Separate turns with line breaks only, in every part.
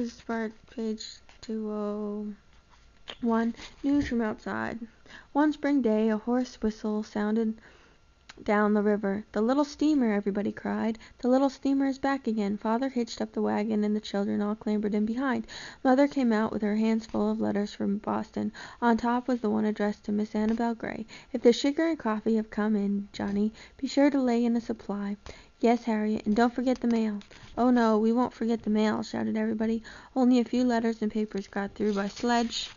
This is part page 201. News from outside. One spring day, a hoarse whistle sounded down the river. "The little steamer!" everybody cried. "The little steamer is back again." Father hitched up the wagon, and the children all clambered in behind. Mother came out with her hands full of letters from Boston. On top was the one addressed to Miss Annabel Gray. "If the sugar and coffee have come in, Johnny, be sure to lay in a supply." "Yes, Harriet, and don't forget the mail." "Oh no, we won't forget the mail," shouted everybody. Only a few letters and papers got through by sledge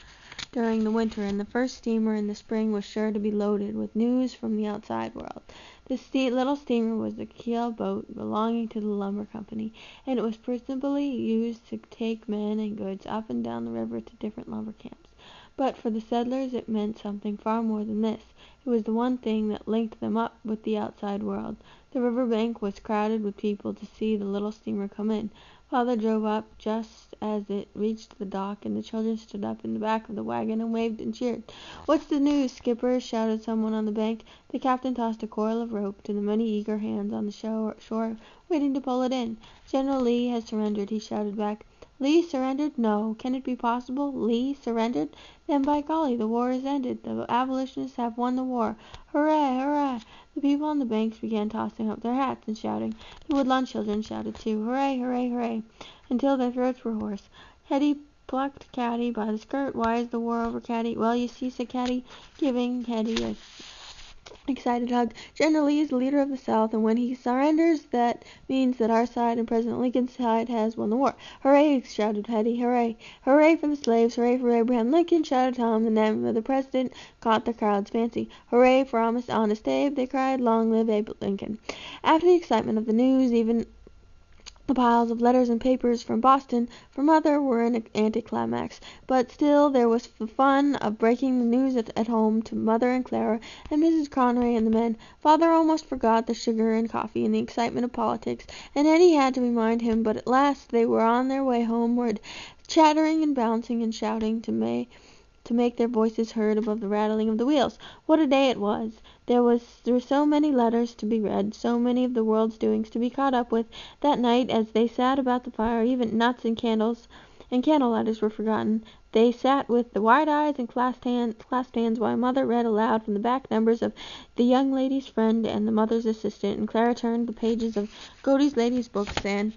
during the winter, and the first steamer in the spring was sure to be loaded with news from the outside world. The little steamer was a keel boat belonging to the lumber company, and it was principally used to take men and goods up and down the river to different lumber camps. But for the settlers it meant something far more than this. It was the one thing that linked them up with the outside world. The river bank was crowded with people to see the little steamer come in. Father drove up just as it reached the dock, and the children stood up in the back of the wagon and waved and cheered. "What's the news, Skipper?" shouted someone on the bank. The captain tossed a coil of rope to the many eager hands on the shore, waiting to pull it in. "General Lee has surrendered," he shouted back. "Lee surrendered? No. Can it be possible? Lee surrendered? Then by golly, the war is ended. The abolitionists have won the war. Hurrah! Hurrah!" The people on the banks began tossing up their hats and shouting. The woodlawn children shouted too, "Hooray! Hooray! Hooray!" until their throats were hoarse. Hetty plucked Caddie by the skirt. "Why is the war over, Caddie?" "Well, you see," said Caddie, giving Hetty a excited hug, "General Lee is the leader of the South, and when he surrenders, that means that our side and President Lincoln's side has won the war." "Hooray!" shouted Hetty. "Hooray! Hooray for the slaves! Hooray for Abraham Lincoln!" shouted Tom. The name of the president caught the crowd's fancy. "Hooray for honest Abe!" they cried. "Long live Abe Lincoln!" After the excitement of the news, even the piles of letters and papers from Boston for Mother were an anticlimax, but still there was the fun of breaking the news at home to Mother and Clara and Mrs. Conway and the men. Father almost forgot the sugar and coffee in the excitement of politics, and Hetty had to remind him, but at last they were on their way homeward, chattering and bouncing and shouting to make their voices heard above the rattling of the wheels. What a day it was! There were so many letters to be read, so many of the world's doings to be caught up with. That night, as they sat about the fire, even nuts and candle lighters were forgotten. They sat with wide eyes and clasped hands while Mother read aloud from the back numbers of The Young Lady's Friend and The Mother's Assistant, and Clara turned the pages of Godey's Ladies' Books and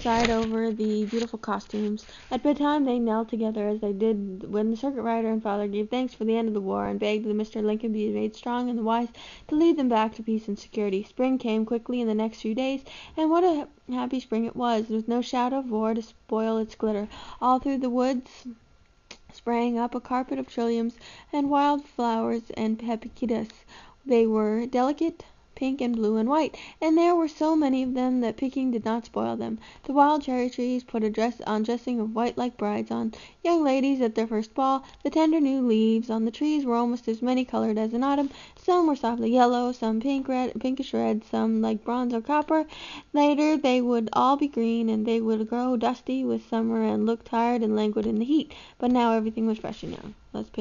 sighed over the beautiful costumes. At bedtime they knelt together as they did when the circuit rider and Father gave thanks for the end of the war, and begged that Mr. Lincoln be made strong and wise to lead them back to peace and security. Spring came quickly in the next few days, and what a happy spring it was, with no shadow of war to spoil its glitter. All through the woods sprang up a carpet of trilliums and wild flowers and hepaticas. They were delicate, pink and blue and white, and there were so many of them that picking did not spoil them. The wild cherry trees put a dressing of white like brides on young ladies at their first ball. The tender new leaves on the trees were almost as many colored as in autumn. Some were softly yellow, some pinkish red, some like bronze or copper. Later they would all be green, and they would grow dusty with summer and look tired and languid in the heat. But now everything was fresh and young. Let's